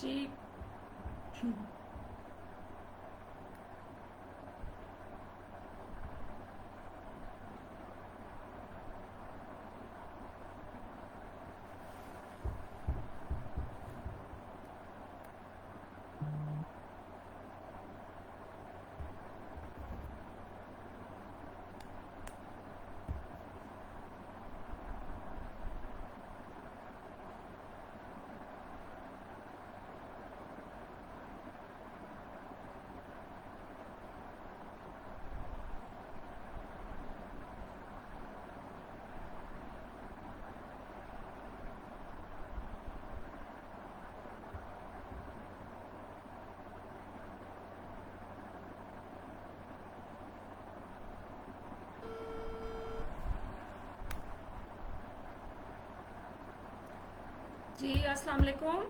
जी। जी, अस्सलाम वालेकुम।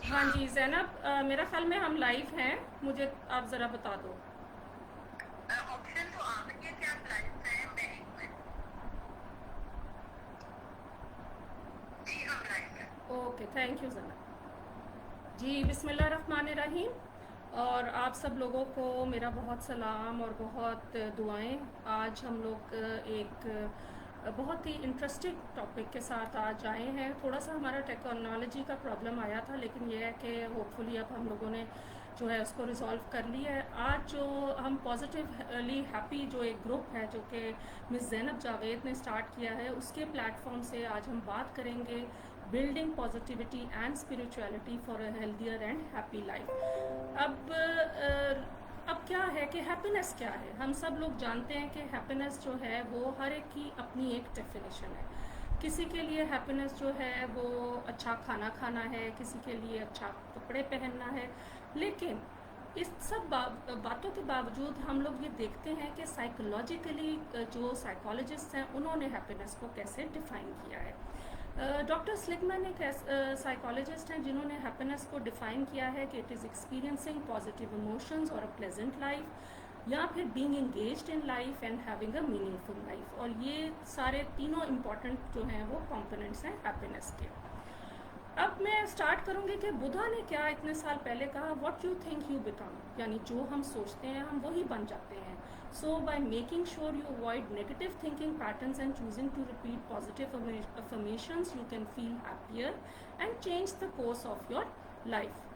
हाँ जी ज़ैनब, मेरा ख्याल में हम लाइव हैं, मुझे आप ज़रा बता दो। ऑप्शन तो आ गई है कि आप लाइव हैं बैंक में। जी हम लाइव हैं। Okay, thank you Zainab. जी, बिस्मिल्लाहिर्रहमानिर्रहीम। और आप सब लोगों को मेरा बहुत सलाम और बहुत दुआएं। आज हम लोग एक बहुत ही इंटरेस्टिंग टॉपिक के साथ आज आए हैं। थोड़ा सा हमारा टेक्नोलॉजी का प्रॉब्लम आया था, लेकिन ये है कि होपफुली अब हम लोगों ने जो है उसको रिजॉल्व कर लिया है। आज जो हम पॉजिटिवली हैप्पी जो एक ग्रुप है जो कि मिस ज़ैनब जावेद ने स्टार्ट किया है, उसके प्लेटफॉर्म से आज हम बात करेंगे building positivity and spirituality for a healthier and happy life. अब क्या है कि हैप्पीनेस क्या है। हम सब लोग जानते हैं कि हैप्पीनेस जो है वो हर एक की अपनी एक डेफिनेशन है। किसी के लिए हैप्पीनेस जो है वो अच्छा खाना खाना है, किसी के लिए अच्छा कपड़े पहनना है। लेकिन इस सब बातों के बावजूद हम लोग ये देखते हैं कि साइकोलॉजिकली जो साइकोलॉजिस्ट हैं उन्होंने हैप्पीनेस को कैसे डिफ़ाइन किया है। डॉक्टर स्लिगमैन एक साइकोलॉजिस्ट हैं जिन्होंने हैप्पीनेस को डिफ़ाइन किया है कि it is experiencing positive emotions और अ प्लेजेंट लाइफ, या फिर being engaged in life and having a meaningful life. और ये सारे तीनों इम्पॉर्टेंट जो हैं वो कंपोनेंट्स हैं हैप्पीनेस के। अब मैं स्टार्ट करूंगी कि बुद्धा ने क्या इतने साल पहले कहा, what you think you become, यानी जो हम सोचते हैं हम वही बन जाते हैं। So by making sure you avoid negative thinking patterns and choosing to repeat positive affirmations, you can feel happier and change the course of your life.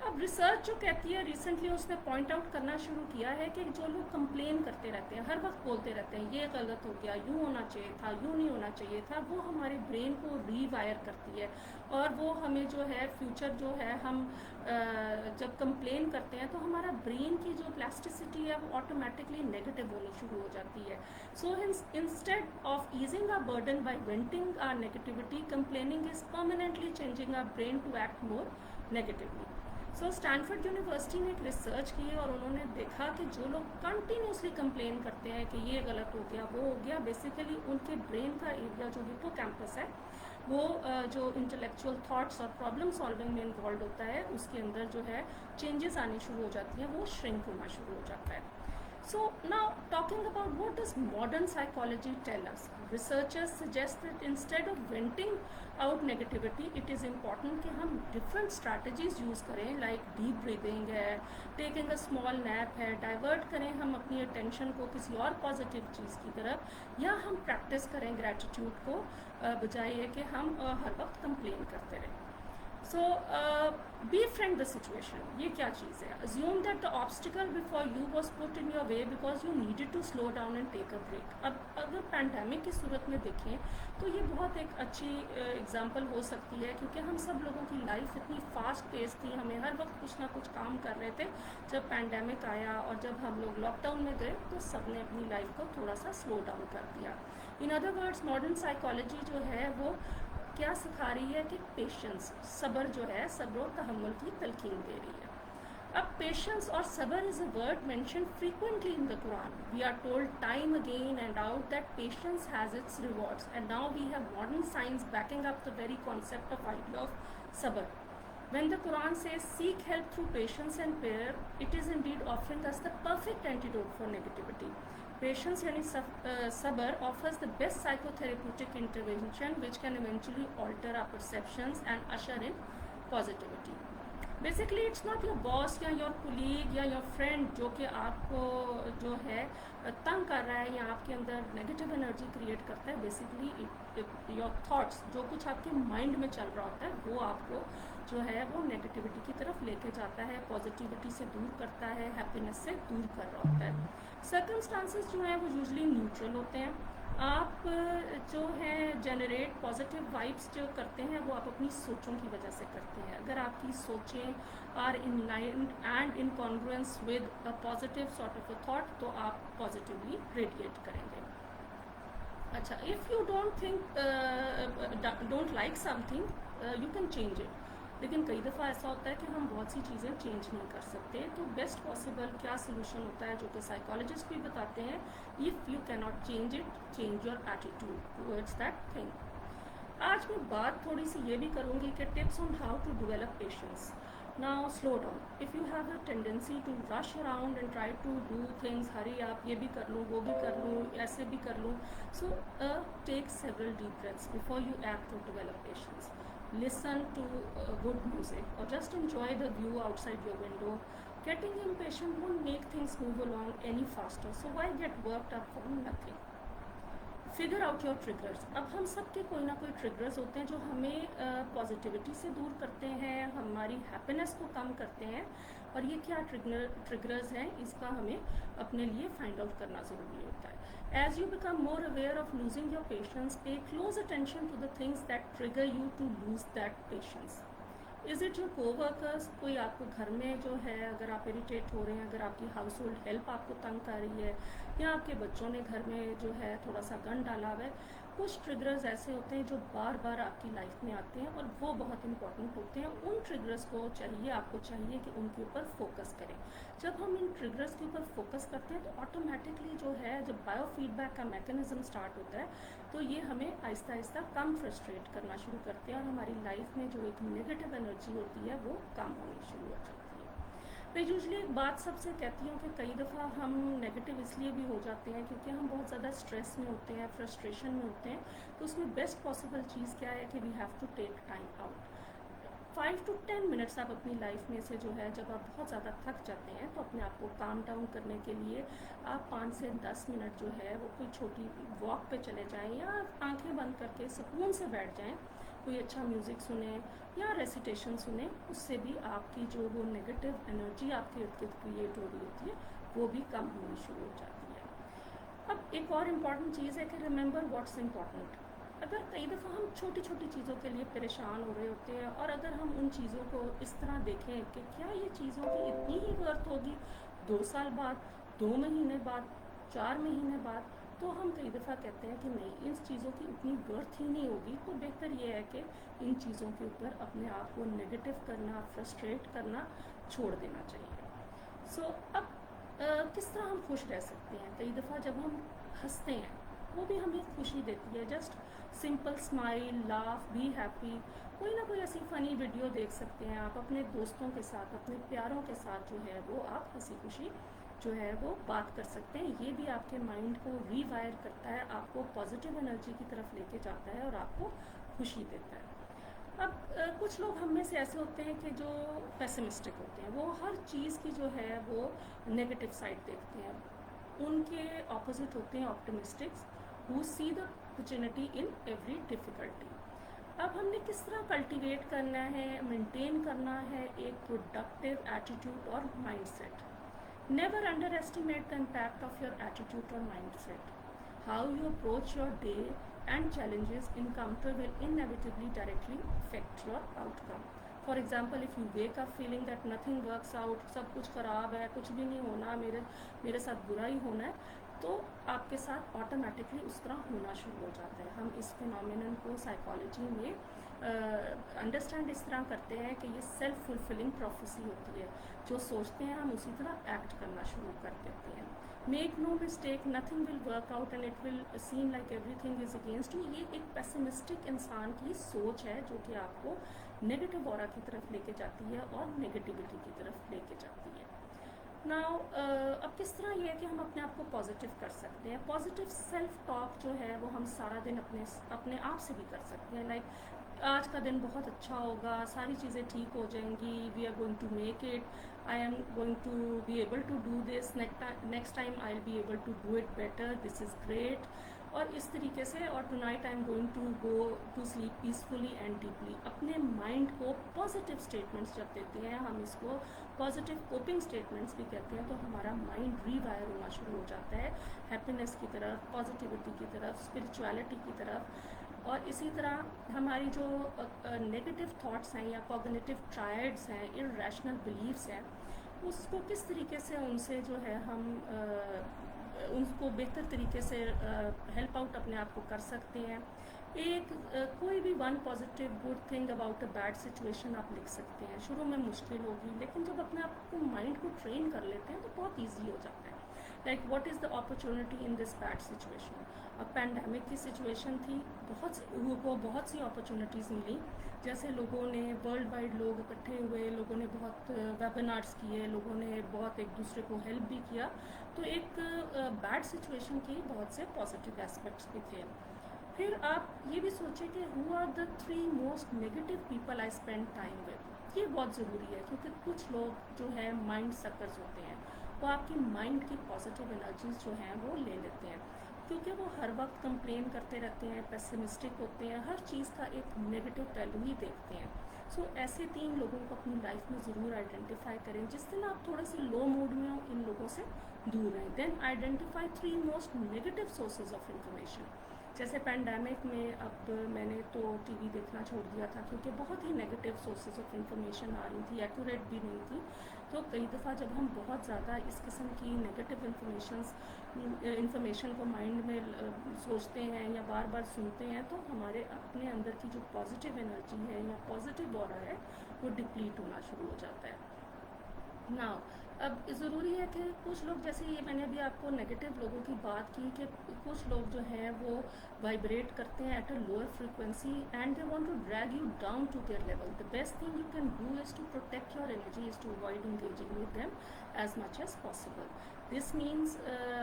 अब रिसर्च जो कहती है, रिसेंटली उसने पॉइंट आउट करना शुरू किया है कि जो लोग कंप्लेन करते रहते हैं, हर वक्त बोलते रहते हैं ये गलत हो गया, यूँ होना चाहिए था, यूँ नहीं होना चाहिए था, वो हमारे ब्रेन को रीवायर करती है। और वो हमें जो है फ्यूचर जो है हम जब कंप्लेन करते हैं तो हमारा ब्रेन की जो प्लास्टिसिटी है वो ऑटोमेटिकली नेगेटिव होनी शुरू हो जाती है। So instead of easing our burden by venting our negativity, complaining is permanently changing our brain to act more negatively. So Stanford University ने एक रिसर्च की और उन्होंने देखा कि जो लोग कंटिन्यूसली कंप्लेन करते हैं कि ये गलत हो गया, वो हो गया, बेसिकली उनके ब्रेन का एरिया जो हिप्पोकैम्पस है वो जो इंटेलेक्चुअल थॉट्स और प्रॉब्लम सॉल्विंग में इन्वॉल्व होता है उसके अंदर जो है चेंजेस आने शुरू हो जाती हैं, वो श्रिंक होना शुरू हो जाता है। So now talking about what does modern psychology tell us? Researchers suggest that instead of venting out negativity, it is important कि हम different strategies use करें, like deep breathing है, taking a small nap है, divert करें हम अपनी attention को किसी और positive चीज़ की तरफ, या हम practice करें gratitude को, बजाय ये कि हम हर वक्त complain करते रहें। So befriend the situation. ये क्या चीज़ है? Assume that the obstacle before you was put in your way because you needed to slow down and take a break. अब अगर पैंडमिक की सूरत में देखें तो ये बहुत एक अच्छी एग्जांपल हो सकती है, क्योंकि हम सब लोगों की लाइफ इतनी फास्ट पेस थी, हमें हर वक्त कुछ ना कुछ काम कर रहे थे। जब पैंडमिक आया और जब हम लोग लॉकडाउन में गए तो सब ने अपनी लाइफ को थोड़ा सा स्लो डाउन कर दिया। In other words, modern psychology जो है वो क्या सिखा रही है कि पेशेंस, सब्र जो है, सब्र और तहम्मुल की तलकीन दे रही है। अब पेशेंस और सब्र is a word mention frequently in the Quran. We are told time again and out that patience has its rewards, and now we have modern science backing up the very concept of idea of सब्र। When the Quran says seek help through patience and prayer, it is indeed offering us the perfect antidote for negativity. Patience yani sabr offers the best psychotherapeutic intervention which can eventually alter our perceptions and usher in positivity. Basically it's not your boss या your colleague या your friend जो कि आपको जो है तंग कर रहा है या आपके अंदर नेगेटिव एनर्जी क्रिएट करता है। बेसिकली योर थॉट्स, जो कुछ आपके माइंड में चल रहा होता है, वो आपको जो है वो नेगेटिविटी की तरफ लेके जाता है, पॉजिटिविटी से दूर करता है, हैप्पीनेस से दूर कर रहा होता है। सर्कमस्टांसेस जो हैं वो यूजुअली न्यूट्रल होते हैं। आप जो है जनरेट पॉजिटिव वाइब्स जो करते हैं वो आप अपनी सोचों की वजह से करते हैं। अगर आपकी सोचें are in line and in congruence with a positive sort of a thought, तो आप पॉजिटिवली रेडिएट करेंगे। अच्छा, if you don't like something you can change it. लेकिन कई दफ़ा ऐसा होता है कि हम बहुत सी चीज़ें चेंज नहीं कर सकते। तो बेस्ट पॉसिबल क्या सोल्यूशन होता है, जो कि साइकोलॉजिस्ट भी बताते हैं, if you can not change it, change your attitude towards that thing. आज मैं बात थोड़ी सी ये भी करूँगी कि tips on how to develop patience. Now slow down. If you have a tendency to rush around and try to do things, hurry up, ये भी कर लूँ, वो भी कर लूँ, ऐसे भी कर लूँ, so take several deep breaths before you act to develop patience. Listen to good music or just enjoy the view outside your window. Getting impatient won't make things move along any faster, so why get worked up for nothing? Figure out your triggers. अब हम सब के कोई ना कोई triggers होते हैं जो हमें पॉजिटिविटी से दूर करते हैं, हमारी हैप्पीनेस को कम करते हैं, और ये क्या ट्रिगर्स हैं, इसका हमें अपने लिए फाइंड आउट करना ज़रूरी होता है। As you become more aware of losing your patience, pay close attention to the things that trigger you to lose that patience. Is it your co-workers? कोई आपको घर में जो है, अगर आप इरिटेट हो रहे हैं, अगर आपकी हाउस होल्ड हेल्प आपको तंग कर रही है, या आपके बच्चों ने घर में जो है थोड़ा सा गन डाला हुआ है। कुछ ट्रिगर्स ऐसे होते हैं जो बार बार आपकी लाइफ में आते हैं और वो बहुत इंपॉर्टेंट होते हैं। उन ट्रिगर्स को आपको चाहिए कि उनके ऊपर फोकस करें। जब हम इन ट्रिगर्स के ऊपर फोकस करते हैं तो ऑटोमेटिकली जो है, जब बायो फीडबैक का मैकेनिज्म स्टार्ट होता है, तो ये हमें आहिस्ता आहिस्ता कम फ्रस्ट्रेट करना शुरू करते हैं और हमारी लाइफ में जो एक नेगेटिव एनर्जी होती है वो कम होनी शुरू हो जाती है। मैं यूजली एक बात सबसे कहती हूँ कि कई दफ़ा हम नेगेटिव इसलिए भी हो जाते हैं क्योंकि हम बहुत ज़्यादा स्ट्रेस में होते हैं, फ्रस्ट्रेशन में होते हैं। तो उसमें बेस्ट पॉसिबल चीज़ क्या है कि we have to take time out. 5 to 10 minutes आप अपनी लाइफ में से जो है, जब आप बहुत ज़्यादा थक जाते हैं तो अपने आप को काम डाउन करने के लिए आप 5 से 10 मिनट जो है वो कोई छोटी वॉक पे चले जाएं, या आंखें बंद करके सुकून से बैठ जाएं, कोई अच्छा म्यूज़िक सुने या रेसिटेशन सुने। उससे भी आपकी जो वो नेगेटिव एनर्जी आपके इर्द गिर्द क्रिएट हो रही होती है वो भी कम होनी शुरू हो जाती है। अब एक और इम्पॉर्टेंट चीज़ है कि रिमेंबर व्हाट्स इम्पॉर्टेंट। अगर कई दफ़ा हम छोटी छोटी चीज़ों के लिए परेशान हो रहे होते हैं, और अगर हम उन चीज़ों को इस तरह देखें कि क्या ये चीज़ों की इतनी ही वर्थ होगी 2 साल बाद, 2 महीने बाद, 4 महीने बाद, तो हम कई दफ़ा कहते हैं कि नहीं, इन चीज़ों की उतनी वर्थ ही नहीं होगी। तो बेहतर ये है कि इन चीज़ों के ऊपर अपने आप को नेगेटिव करना, फ्रस्ट्रेट करना छोड़ देना चाहिए। अब किस तरह हम खुश रह सकते हैं? कई दफ़ा जब हम हंसते हैं वो भी हमें खुशी देती है। Just simple smile, laugh, be happy. कोई ना कोई ऐसी फ़नी वीडियो देख सकते हैं आप अपने दोस्तों के साथ, अपने प्यारों के साथ जो है वो आप हंसी खुशी जो है वो बात कर सकते हैं। ये भी आपके माइंड को रीवायर करता है, आपको पॉजिटिव एनर्जी की तरफ लेके जाता है और आपको खुशी देता है। अब कुछ लोग हम में से ऐसे होते हैं कि जो पेसिमिस्टिक होते हैं, वो हर चीज़ की जो है वो नेगेटिव साइड देखते हैं। उनके ऑपोजिट होते हैं optimistics, who see the opportunity in every difficulty. अब हमने किस तरह कल्टीवेट करना है, मेंटेन करना है एक प्रोडक्टिव एटीट्यूड और mindset. Never underestimate the impact of your attitude or mindset. How you approach your day and challenges encounter will inevitably directly affect your outcome. For example, if you wake up feeling that nothing works out, सब कुछ ख़राब है, कुछ भी नहीं होना, मेरे साथ बुरा ही होना है, तो आपके साथ ऑटोमेटिकली उस तरह होना शुरू हो जाता है। हम इस फिनोमिनन को साइकोलॉजी में अंडरस्टैंड इस तरह करते हैं कि ये सेल्फ फुलफिलिंग प्रोफेसी होती है। जो सोचते हैं हम उसी तरह एक्ट करना शुरू कर देते हैं। Make no mistake, nothing will work out and it will seem like everything is against you. ये एक पेसिमिस्टिक इंसान की सोच है जो कि आपको नेगेटिव ऑरा की तरफ लेके जाती है और नेगेटिविटी की तरफ लेके जाती है। नाउ अब किस तरह ये है कि हम अपने आप को पॉजिटिव कर सकते हैं। पॉजिटिव सेल्फ टॉक जो है वो हम सारा दिन अपने आप से भी कर सकते हैं। लाइक آج کا دن بہت اچھا ہوگا, ساری چیزیں ٹھیک ہو جائیں گی, we are going to make it, I am going to be able to do this, next time I will be able to do it better, this is great, اور اس طریقے سے. اور tonight I am going to go to sleep peacefully and deeply. اپنے mind کو positive statements جب دیتے ہیں, ہم اس کو پازیٹیو کوپنگ اسٹیٹمنٹس بھی کہتے ہیں, تو ہمارا مائنڈ ری وائر ہونا شروع ہو جاتا ہے ہیپینس کی طرف, پازیٹیوٹی کی طرف, اسپرچویلٹی کی طرف. اور اسی طرح ہماری جو نگیٹو تھاٹس ہیں یا کوگنیٹیو ٹرائڈس ہیں, ارریشنل بلیفس ہیں, اس کو کس طریقے سے ان سے جو ہے ہم ان کو بہتر طریقے سے ہیلپ آؤٹ اپنے آپ کو کر سکتے ہیں. ایک کوئی بھی one positive good thing about a bad situation آپ لکھ سکتے ہیں. شروع میں مشکل ہوگی, لیکن جب اپنے آپ کو مائنڈ کو ٹرین کر لیتے ہیں تو بہت ایزی ہو جاتا ہے. Like what is the opportunity in this bad situation. اب پینڈیمک کی سچویشن تھی, بہت سے لوگوں کو بہت سی اپرچونیٹیز ملی, جیسے لوگوں نے ورلڈ وائڈ لوگ اکٹھے ہوئے, لوگوں نے بہت ویبینارس کیے, لوگوں نے بہت ایک دوسرے کو ہیلپ بھی کیا. تو ایک بیڈ سچویشن کی بہت سے پازیٹیو اسپیکٹس بھی تھے. پھر آپ یہ بھی سوچیں کہ who are the 3 most negative people I spend time with. یہ بہت ضروری ہے, کیونکہ کچھ لوگ جو ہیں مائنڈ سکرز ہوتے ہیں, وہ آپ کی مائنڈ کی پازیٹیو انرجیز جو ہیں وہ لے لیتے ہیں, کیونکہ وہ ہر وقت کمپلین کرتے رہتے ہیں, پیسمسٹک ہوتے ہیں, ہر چیز کا ایک نیگیٹو پہلو ہی دیکھتے ہیں. سو ایسے 3 لوگوں کو اپنی لائف میں ضرور آئیڈینٹیفائی کریں. جس دن آپ تھوڑے سے لو موڈ میں ہوں, ان لوگوں سے دور رہیں. Then identify 3 most negative sources of information. جیسے پینڈیمک میں اب میں نے تو ٹی وی دیکھنا چھوڑ دیا تھا, کیونکہ بہت ہی نیگیٹو سورسز آف انفارمیشن آ رہی تھی, ایکوریٹ بھی نہیں تھی. تو کئی دفعہ جب ہم بہت زیادہ اس قسم کی نیگیٹو انفارمیشن کو مائنڈ میں سوچتے ہیں یا بار بار سنتے ہیں, تو ہمارے اپنے اندر کی جو پازیٹیو انرجی ہے یا پازیٹیو اورا ہے وہ ڈپلیٹ ہونا شروع ہو جاتا ہے. نا اب ضروری ہے کہ کچھ لوگ, جیسے یہ میں نے ابھی آپ کو نیگیٹو لوگوں کی بات کی, کہ کچھ لوگ جو ہیں وہ وائبریٹ کرتے ہیں at a lower frequency and they want to drag you down to their level. The best thing you can do is to protect your energy, is to avoid engaging with them as much as possible. This means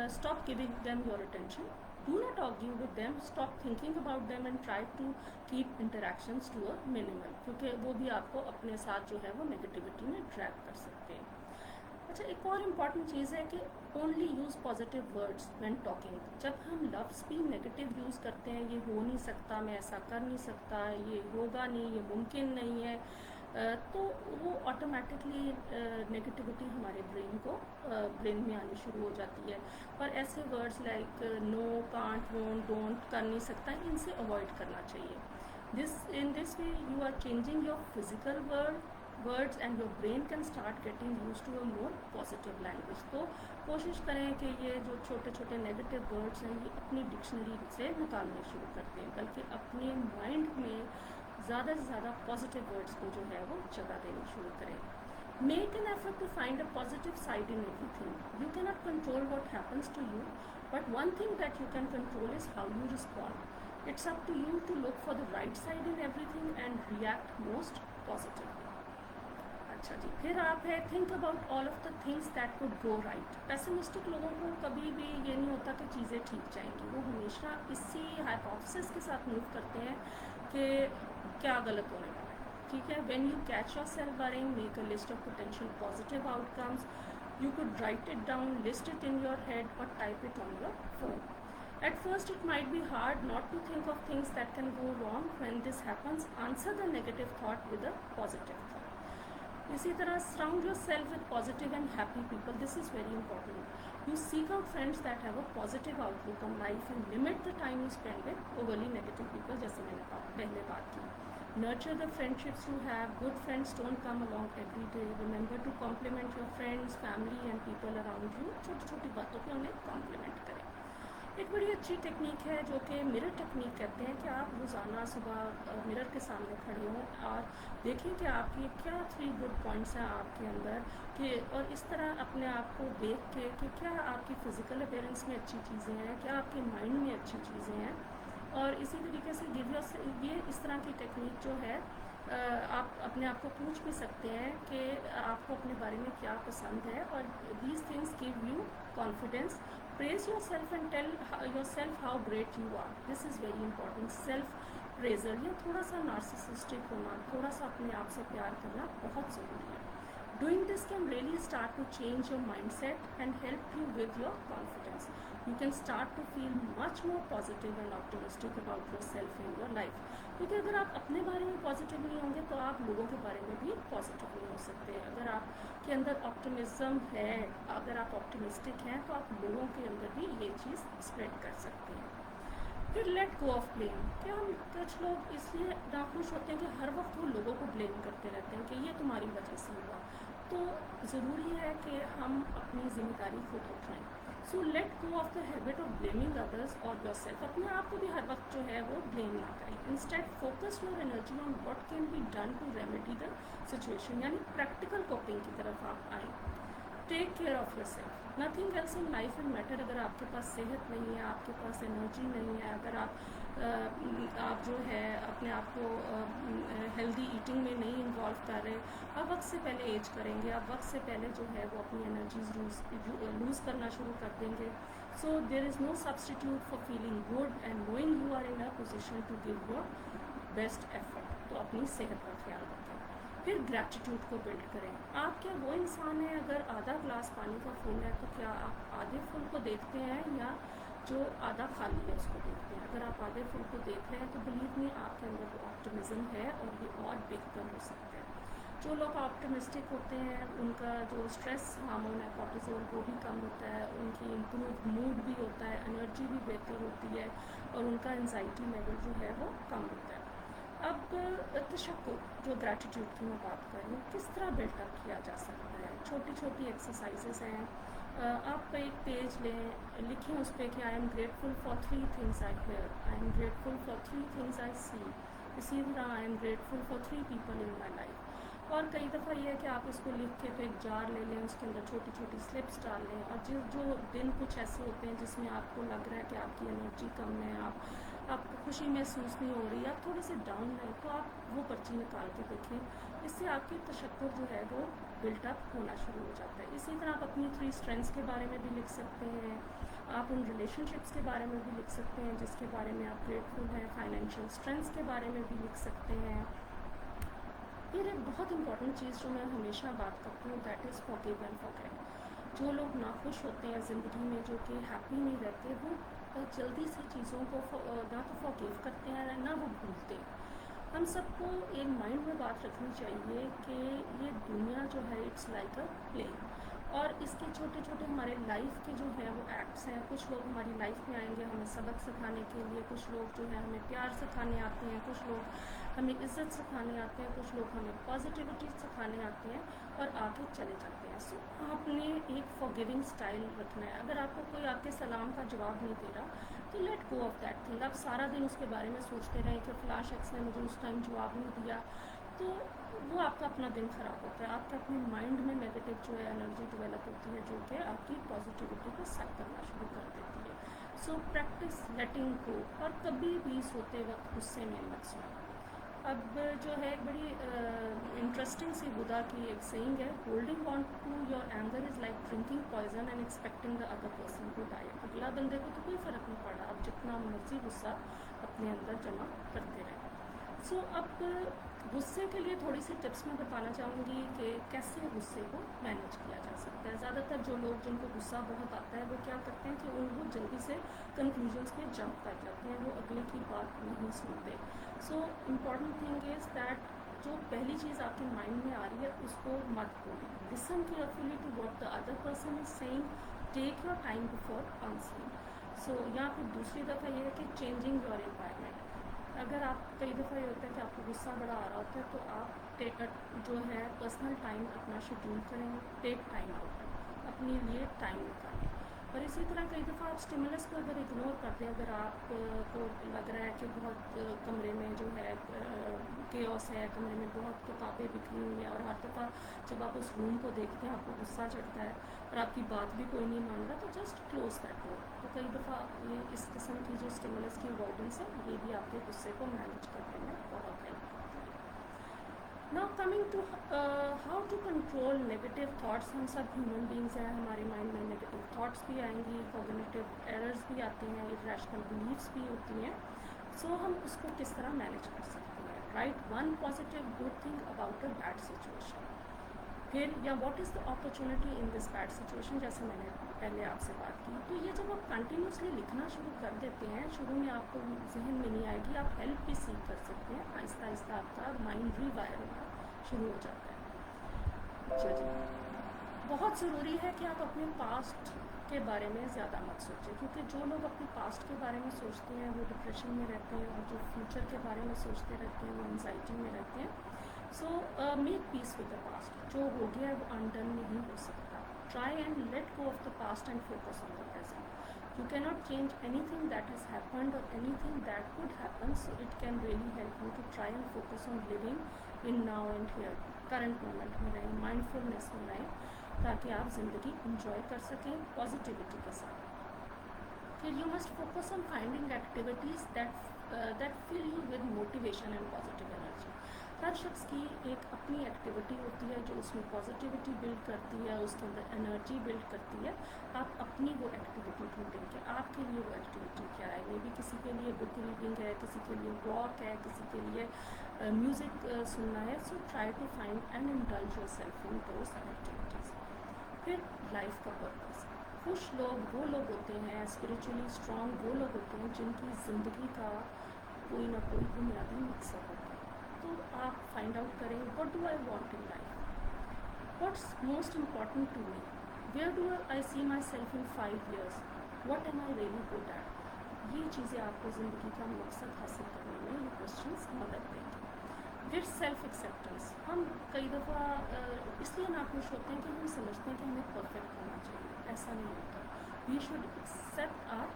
stop giving them your attention. Do not argue with them. Stop thinking about them and try to keep interactions to a minimum. کیونکہ وہ بھی آپ کو اپنے ساتھ جو ہے وہ نگیٹیوٹی میں ڈریگ کر سکتے ہیں. اچھا, ایک اور امپورٹنٹ چیز ہے کہ only use positive words when talking. جب ہم لفظ بھی نیگیٹو یوز کرتے ہیں, یہ ہو نہیں سکتا, میں ایسا کر نہیں سکتا, یہ ہوگا نہیں, یہ ممکن نہیں ہے, تو وہ آٹومیٹکلی نگیٹیوٹی ہمارے برین میں آنی شروع ہو جاتی ہے. اور ایسے words like no, can't, won't, don't, کر نہیں سکتا, ان سے اوائڈ کرنا چاہیے. In this way you are changing your physical words and your brain can start getting used to a more positive language. تو کوشش کریں کہ یہ جو چھوٹے چھوٹے نیگیٹو ورڈس ہیں یہ اپنی ڈکشنری سے نکالنے شروع کرتے ہیں, بلکہ اپنے مائنڈ میں زیادہ سے زیادہ پازیٹیو ورڈس کو جو ہے وہ جگہ دینی شروع کریں. Make an effort to find a positive side in everything. You cannot control what happens to you, but one thing that you can control is how you respond. It's up to you to look for the right side in everything and react most positively. اچھا جی, پھر آپ ہے think about all of the things that could go right. Pessimistic لوگوں کو کبھی بھی یہ نہیں ہوتا کہ چیزیں ٹھیک جائیں گی, وہ ہمیشہ اسی ہائپوتھیسس کے ساتھ موو کرتے ہیں کہ کیا غلط ہونے والا ہے. ٹھیک ہے, when you catch yourself worrying, make a list of potential positive outcomes. You could write it down, list it in your head اور type it on your phone. At first it might be hard not to think of things that can go wrong. When this happens, answer the negative thought with a positive thought. اسی طرح surround yourself with positive and happy people. This is very important. You seek out friends that have a positive outlook on life and limit the time you spend with overly negative people, جیسے میں نے پہلے بات کی. Nurture the friendships you have. Good friends don't come along every day. Remember to compliment your friends, family and people around you. چھوٹی چھوٹی باتوں پہ انہیں کمپلیمنٹ کریں. ایک بڑی اچھی ٹیکنیک ہے جو کہ مرر ٹیکنیک کہتے ہیں, کہ آپ روزانہ صبح مرر کے سامنے کھڑے ہوں اور دیکھیں کہ آپ کی کیا 3 گڈ پوائنٹس ہیں آپ کے اندر, کہ اور اس طرح اپنے آپ کو دیکھ کے کہ کیا آپ کی فزیکل اپیرنس میں اچھی چیزیں ہیں, کیا آپ کے مائنڈ میں اچھی چیزیں ہیں. اور اسی طریقے سے یہ اس طرح کی ٹیکنیک جو ہے آپ اپنے آپ کو پوچھ بھی سکتے ہیں کہ آپ کو اپنے بارے میں کیا پسند ہے, اور these things give you confidence. Praise yourself and tell yourself how great you are. This is very important. Self रेजर या थोड़ा सा नार्सिसिस्टिक होना, थोड़ा सा अपने आप से प्यार करना बहुत ज़रूरी है. Doing this can really start to change your mindset and help you with your confidence. You can start to feel much more positive and optimistic about yourself and your life. क्योंकि अगर आप अपने बारे में पॉजिटिव नहीं होंगे तो आप लोगों के बारे में भी पॉजिटिव नहीं हो सकते. अगर आपके अंदर ऑप्टिमिज्म है, अगर आप ऑप्टिमिस्टिक हैं, तो आप लोगों के अंदर भी ये चीज़ स्प्रेड कर सकते हैं. फिर लेट गो ऑफ ब्लेम. क्या हम कुछ लोग इसलिए नाखुश होते हैं कि हर वक्त वो लोगों को ब्लेम करते रहते हैं कि ये तुम्हारी वजह से हुआ. तो ज़रूरी है कि हम अपनी जिम्मेदारी खुद उठाएं. So let go of the habit of blaming others और योरसेल्फ. अपने आप को भी हर वक्त जो है वो ब्लेम ना करें. Instead focus your energy on what can be done to remedy the situation. यानी प्रैक्टिकल कोपिंग की तरफ आप आएँ. Take care of yourself. Nothing else in life will matter. अगर आपके पास सेहत नहीं है, आपके पास एनर्जी नहीं है, अगर आप जो है अपने आप को हेल्दी ईटिंग में नहीं इन्वॉल्व कर रहे, आप वक्त से पहले एज करेंगे, आप वक्त से पहले जो है वो अपनी एनर्जीज लूज़ करना शुरू कर देंगे. So there is no substitute for feeling good and knowing you are in a position to give your best effort. तो अपनी सेहत का ख्याल रखें. फिर ग्रैटिट्यूड को बिल्ड करें. आप क्या वो इंसान है, अगर आधा ग्लास पानी का फूल है तो क्या आप आधे फूल को देखते हैं या जो आधा खाली है उसको देखते हैं? अगर आप आधे फूल को देख रहे हैं तो बिलीव मी आपके अंदर वो ऑप्टिमिज्म है और ये और बेहतर हो सकता है. जो लोग ऑप्टिमिस्टिक होते हैं उनका जो स्ट्रेस हार्मोन है कॉर्टिसोल वो भी कम होता है, उनकी इम्प्रूव मूड भी होता है, एनर्जी भी बेहतर होती है और उनका एंजाइटी लेवल जो है वो कम होता है. अब तशक्कुर, जो ग्रैटिट्यूड की मैं बात कर रही हूँ, किस तरह बिल्टअप किया जा सकता है. छोटी छोटी एक्सरसाइजेस हैं. आप एक पेज लें, लिखें उस पर कि I am grateful for 3 things I hear, I am grateful for 3 things I see. इसी तरह I am grateful for 3 people in my life. और कई दफ़ा ये है कि आप इसको लिख के तो एक जार ले लें, उसके अंदर छोटी छोटी स्लिप्स डाल लें. और जो दिन कुछ ऐसे होते हैं जिसमें आपको लग रहा है कि आपकी एनर्जी कम है, आपको खुशी महसूस नहीं हो रही, आप थोड़े से डाउन हैं, तो आप वो पर्ची निकाल के देखें. इससे आपकी तशक्कुर जो है वो बिल्टअप होना शुरू हो जाता है. इसी तरह आप अपनी 3 स्ट्रेंथ्स के बारे में भी लिख सकते हैं. आप उन रिलेशनशिप्स के बारे में भी लिख सकते हैं जिसके बारे में आप ग्रेटफुल हैं. फाइनेंशियल स्ट्रेंथ्स के बारे में भी लिख सकते हैं. फिर एक बहुत इंपॉर्टेंट चीज़ जो मैं हमेशा बात करती हूँ that is forgive and forget. जो लोग नाखुश होते हैं ज़िंदगी में, जो कि हैप्पी नहीं रहते, वो जल्दी से चीज़ों को ना तो फॉरगिव करते हैं ना वो भूलते हैं. हम सबको एक माइंड में बात रखनी चाहिए कि ये दुनिया जो है इट्स लाइक अ प्ले. और इसके छोटे छोटे हमारे लाइफ के जो है वो एक्ट्स हैं. कुछ लोग हमारी लाइफ में आएंगे हमें सबक सिखाने के लिए, कुछ लोग जो है हमें प्यार सिखाने आते हैं, कुछ लोग हमें इज्जत सिखाने आते हैं, कुछ लोग हमें पॉजिटिविटी सिखाने आते हैं और आगे चले जाते हैं. सो आपने एक फॉरगिविंग स्टाइल रखना है. अगर आपको कोई आपके सलाम का जवाब नहीं दे रहा तो let go of that thing. आप सारा दिन उसके बारे में सोचते रहें कि फ़लाँ शख्स ने मुझे उस टाइम जवाब नहीं दिया, तो वो आपका अपना दिन ख़राब होता है. आपके अपने माइंड में नेगेटिव जो है एनर्जी डेवलप होती है जो कि आपकी पॉजिटिविटी को सक करना शुरू कर देती है. सो प्रैक्टिस लेटिंग गो. और कभी भी सोते वक्त गुस्से में मत सोएं. अब जो है एक बड़ी इंटरेस्टिंग सी बुदा की एक सेइंग है, holding on to your anger is like drinking poison and expecting the other person to die. अगला बंदे को तो कोई फ़र्क नहीं पड़ा, आप जितना मर्जी गुस्सा अपने अंदर जमा करते रहें. सो अब गुस्से के लिए थोड़ी सी टिप्स मैं बताना चाहूँगी कि कैसे गुस्से को मैनेज किया जा सकता है. ज़्यादातर जो लोग जिनको गुस्सा बहुत आता है वो क्या करते हैं कि वो जल्दी से कंक्लूजन्स पे जंप कर जाते हैं, वो अगले की बात नहीं सुनते. So important thing is that जो पहली चीज़ आपके माइंड में आ रही है उसको मत बोलें. Listen carefully to what the other person is saying. Take your time before answering. So या फिर दूसरी दफ़ा ये है कि चेंजिंग योर एनवायरनमेंट. अगर आप कई दफ़ा ये होता है कि आपको गुस्सा बड़ा आ रहा होता है तो आप जो है पर्सनल टाइम अपना शेड्यूल करें. टेक टाइम आउट, अपने लिए टाइम निकालें. और इसी तरह कई दफ़ा आप स्टिमुलस को अगर इग्नोर करते हैं, अगर आपको लग रहा है कि बहुत कमरे में जो है केओस है, कमरे में बहुत किताबें बिखरी हुई हैं और हर दफ़ा जब आप उस रूम को देखते हैं आपको गुस्सा चढ़ता है और आपकी बात भी कोई नहीं मान रहा, तो जस्ट क्लोज दैट डोर. तो कई दफ़ा ये इस किस्म की जो स्टिमुलस की अवॉइडेंस है ये भी आपके गुस्से को मैनेज करने में बहुत हेल्प करती है. Now coming to how to control negative thoughts. हम सब ह्यूमन बींग्स हैं, हमारे माइंड में नेगेटिव थाट्स भी आएंगी, कॉग्निटिव एरर्स भी आते हैं, इरेशनल बिलीव्स भी होती हैं. سو ہم اس کو کس طرح مینیج کر سکتے ہیں. Right one positive good thing about a bad situation. پھر یا what is the opportunity in this bad situation, جیسے میں نے پہلے آپ سے بات کی. تو یہ جب آپ کنٹینیوسلی لکھنا شروع کر دیتے ہیں, شروع میں آپ کو ذہن میں نہیں آئے گی, آپ ہیلپ بھی سیکھ کر سکتے ہیں. آہستہ آہستہ آپ کا مائنڈ ری وائر ہونا شروع ہو جاتا ہے. چلیے, بہت ضروری ہے کہ آپ اپنے پاسٹ کے بارے میں زیادہ مت سوچیں, کیونکہ جو لوگ اپنے پاسٹ کے بارے میں سوچتے ہیں وہ ڈپریشن میں رہتے ہیں, اور جو فیوچر کے بارے میں سوچتے رہتے ہیں وہ انزائٹی میں رہتے ہیں. So make peace with the past. جو ہو گیا ہے وہ انڈن نہیں ہو سکتا. Try and let go of the past and focus on the present. You cannot change anything that has happened or anything that could happen, so it can really help you to try and focus on living in now and here. Current moment میں رہیں, مائنڈفلنس میں رہیں, تاکہ آپ زندگی enjoy کر سکیں positivity کے ساتھ. پھر you must focus on finding activities that fill you with motivation and positive energy. ہر شخص کی ایک اپنی ایکٹیویٹی ہوتی ہے جو اس میں پازیٹیوٹی بلڈ کرتی ہے, اس کے اندر انرجی بلڈ کرتی ہے. آپ اپنی وہ ایکٹیویٹی ڈھونڈیں کہ آپ کے لیے وہ ایکٹیویٹی کیا ہے. مے بی کسی کے لیے بک ریڈنگ ہے, کسی کے لیے واک ہے, کسی کے لیے میوزک سننا ہے. So try to find and indulge yourself in those activities. پھر لائف کا پرپز. خوش لوگ وہ لوگ ہوتے ہیں, اسپریچولی اسٹرانگ وہ لوگ ہوتے ہیں جن کی زندگی کا کوئی نہ کوئی بنیادی مقصد ہوتا ہے. تو آپ فائنڈ آؤٹ کریں, what do I want in life, what's most important to me, where do I see myself in 5 years, what am I really good at. یہ چیزیں آپ کو زندگی کا مقصد حاصل کرنے میں یہ کوشچنس مدد دیں گے. پھر سیلف ایکسیپٹنس. ہم کئی دفعہ اس لیے ناخوش ہوتے ہیں کہ ہم سمجھتے ہیں کہ ہمیں پرفیکٹ ہونا چاہیے. ایسا نہیں ہوتا. We should accept our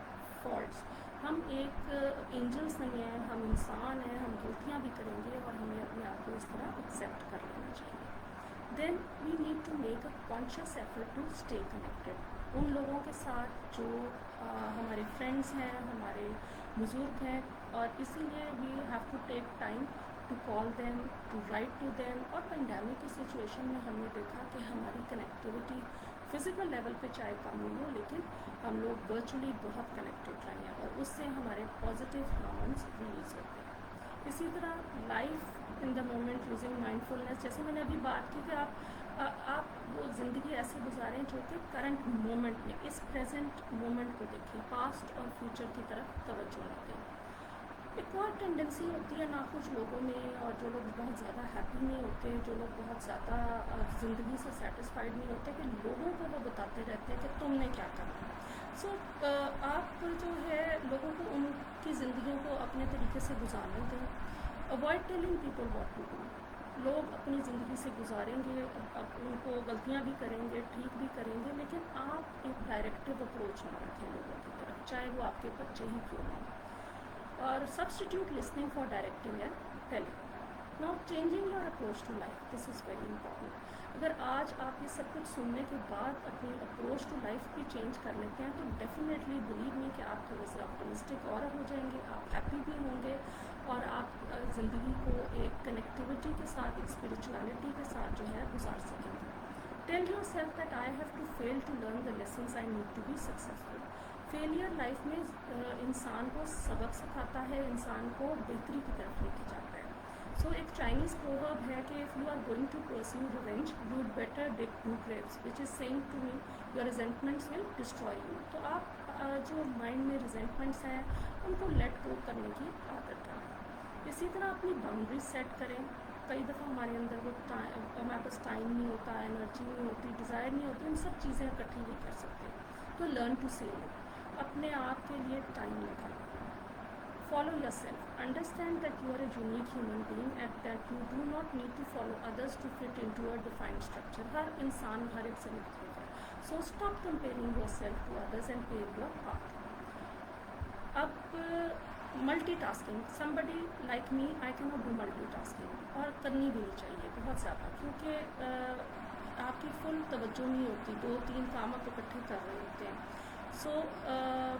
faults. ہم ایک اینجلس نہیں ہیں, ہم انسان ہیں, ہم غلطیاں بھی کریں گے, اور ہمیں اپنے آپ کو اس طرح ایکسیپٹ کر لینا چاہیے. Then we need to make a conscious effort to stay connected. ان لوگوں کے ساتھ جو ہمارے فرینڈس ہیں, ہمارے بزرگ ہیں, اور اسی لیے we have to take time to call them, to write to them. اور پینڈیمک کی سچویشن میں ہم نے دیکھا کہ ہماری کنیکٹیوٹی فزیکل لیول پہ چاہے کم ہوئی ہو, لیکن ہم لوگ ورچولی بہت کنیکٹیڈ رہے ہیں, اور اس سے ہمارے پازیٹیو ہارمونس ریلیز ہوتے ہیں. اسی طرح life in the moment using mindfulness. جیسے میں نے ابھی بات کی کہ آپ وہ زندگی ایسے گزاریں جو کہ کرنٹ مومنٹ میں, اس پریزنٹ مومنٹ کو دیکھیں, پاسٹ اور فیوچر کی طرف توجہ نہ دیں. ایک اور ٹینڈنسی ہوتی ہے ناخوش لوگوں میں, اور جو لوگ بہت زیادہ ہیپی نہیں ہوتے, جو لوگ بہت زیادہ زندگی سے سیٹسفائڈ نہیں ہوتے, کہ لوگوں کو وہ بتاتے رہتے ہیں کہ تم نے کیا کرنا. سو آپ جو ہے لوگوں کو ان کی زندگیوں کو اپنے طریقے سے گزارنے دیں. Avoid telling people what to do. لوگ اپنی زندگی سے گزاریں گے, اب ان کو غلطیاں بھی کریں گے, ٹھیک بھی کریں گے, لیکن آپ ایک ڈائریکٹیو اپروچ نہ رکھیں لوگوں کی طرف, چاہے وہ آپ کے بچے ہی کیوں نہ. اور substitute listening for directing and telling. Now changing your approach to life, this is very important. اگر آج آپ یہ سب کچھ سننے کے بعد اپنی اپروچ ٹو لائف بھی چینج کر لیتے ہیں, تو ڈیفینیٹلی بلیو می کہ آپ تھوڑے سے آپٹمسٹک اور ہو جائیں گے, آپ ہیپی بھی ہوں گے, اور آپ زندگی کو ایک کنیکٹیوٹی کے ساتھ, ایک اسپریچولیٹی کے ساتھ جو ہے گزار سکیں گے. Tell yourself that I have to fail to learn the lessons I need to be successful. Failure life میں انسان کو سبق سکھاتا ہے, انسان کو بہتری کی طرف لے کے جاتا ہے. سو ایک چائنیز پروورب ہے کہ if you are going to pursue revenge you better dig 2 graves, which is saying to me your resentments will destroy you. تو آپ جو مائنڈ میں ریزنٹمنٹس ہیں ان کو لیٹ گو کرنے کی عادت رکھیں. اسی طرح اپنی باؤنڈریز سیٹ کریں. کئی دفعہ ہمارے اندر وہ ہمارے پاس ٹائم نہیں ہوتا, انرجی نہیں ہوتی, ڈیزائر نہیں ہوتی, ہم سب چیزیں اکٹھی نہیں کر سکتے. تو لرن ٹو سے نو. اپنے آپ کے لیے ٹائم نکالیں. Follow yourself. Understand that you are a unique human being and that you do not need to follow others to fit into a defined structure. ہر انسان ہر ایک سے مختلف ہے. So stop comparing yourself to others and pave your path. اب multitasking. somebody like me I cannot do multitasking, اور کرنی بھی نہیں چاہیے بہت زیادہ, کیونکہ آپ کی فل توجہ نہیں ہوتی, 2-3 کام آپ اکٹھے کر رہے ہوتے ہیں. So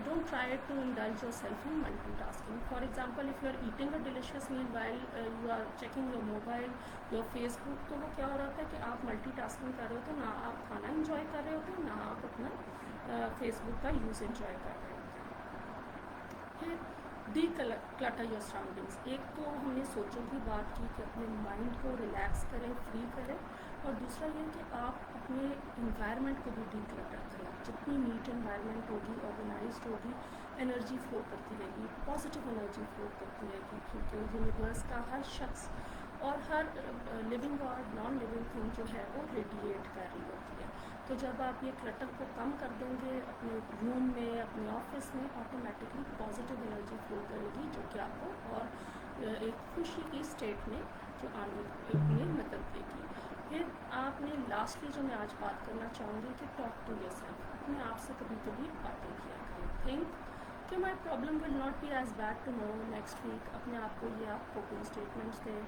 don't try to indulge yourself in multitasking. For example, if you are eating a delicious meal while you are checking your mobile, your Facebook, تو وہ کیا ہو رہا ہے کہ آپ ملٹی ٹاسکنگ کر رہے ہوتے, نہ آپ کھانا انجوائے کر رہے ہوتے, نہ آپ اپنا فیس بک کا یوز انجوائے کر رہے ہوتے. پھر डी क्लटर योर सराउंडिंग्स। एक तो हमने सोचों की बात की कि अपने माइंड को रिलैक्स करें, फ्री करें, और दूसरा ये कि आप अपने इन्वायरमेंट को भी डी क्लटर करें। जितनी नीट इन्वायरमेंट होगी, ऑर्गेनाइज्ड होगी, एनर्जी फ्लो करती रहेगी, पॉजिटिव एनर्जी फ्लो करती रहेगी, क्योंकि यूनिवर्स का हर शख्स और हर लिविंग और नॉन लिविंग थिंग जो है वो रेडिएट कर रही होती है। तो जब आप ये क्लटर को कम कर देंगे अपने रूम में, अपने ऑफिस में, ऑटोमेटिकली पॉजिटिव एनर्जी फ्लो करेगी, जो कि आपको और एक खुशी की स्टेट में जो आने में मदद देगी। फिर आपने लास्टली जो मैं आज बात करना चाहूँगी कि टॉक टू योरसेल्फ, अपने आप से कभी कभी बातें किया करें। थिंक कि my problem will not be as bad tomorrow, next week. अपने आप को ये आप कोपिंग स्टेटमेंट्स दें।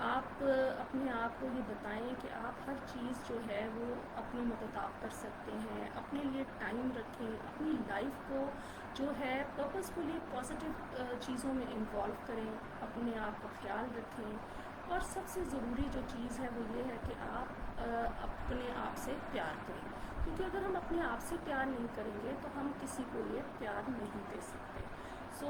आप अपने आप को ये बताएं कि आप हर चीज़ जो है वो अपनी मदद आप कर सकते हैं। अपने लिए टाइम रखें, अपनी लाइफ को जो है पर्पसफुली पॉजिटिव चीज़ों में इन्वॉल्व करें, अपने आप का ख्याल रखें। और सबसे ज़रूरी जो चीज़ है वो ये है कि आप अपने आप से प्यार करें, क्योंकि अगर हम अपने आप से प्यार नहीं करेंगे तो हम किसी को ये प्यार नहीं दे सकते। सो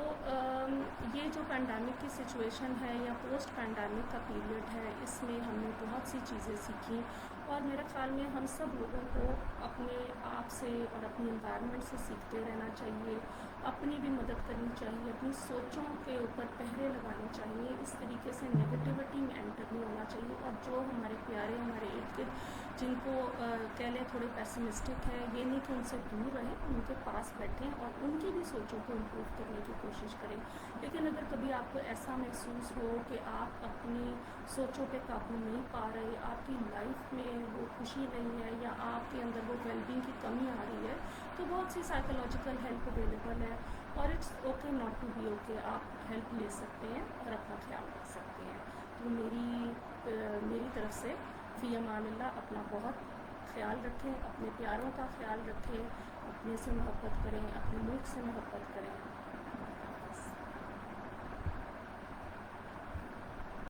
ये जो पैंडेमिक की सिचुएशन है या पोस्ट पैंडेमिक का पीरियड है, इसमें हमने बहुत सी चीज़ें सीखी, और मेरे ख़्याल में हम सब लोगों को अपने आप से और अपने इन्वायरमेंट से सीखते रहना चाहिए, अपनी भी मदद करनी चाहिए, अपनी सोचों के ऊपर पहरे लगाने चाहिए। इस तरीके से नेगेटिविटी में एंटर नहीं होना चाहिए, और जो हमारे प्यारे हमारे इर्द गिर्द जिनको कह लें थोड़े पेसिमिस्टिक है, ये नहीं कि उनसे दूर रहें, उनके पास बैठें और उनकी भी सोचों को इम्प्रूव करने की कोशिश करें। लेकिन अगर कभी आपको ऐसा महसूस हो कि आप अपनी सोचों पे काबू नहीं पा रहे, आपकी लाइफ में वो खुशी नहीं है, या आपके अंदर वो वेलबींग की कमी आ रही है, तो बहुत सी साइकोलॉजिकल हेल्प अवेलेबल है, और it's okay not to be okay. आप हेल्प ले सकते हैं और अपना ख्याल रख सकते हैं। तो मेरी तरफ से फ़ी अमानिल्लाह, अपना बहुत ख्याल रखें, अपने प्यारों का ख्याल रखें, अपने से मोहब्बत करें, अपने मुल्क से मोहब्बत करें।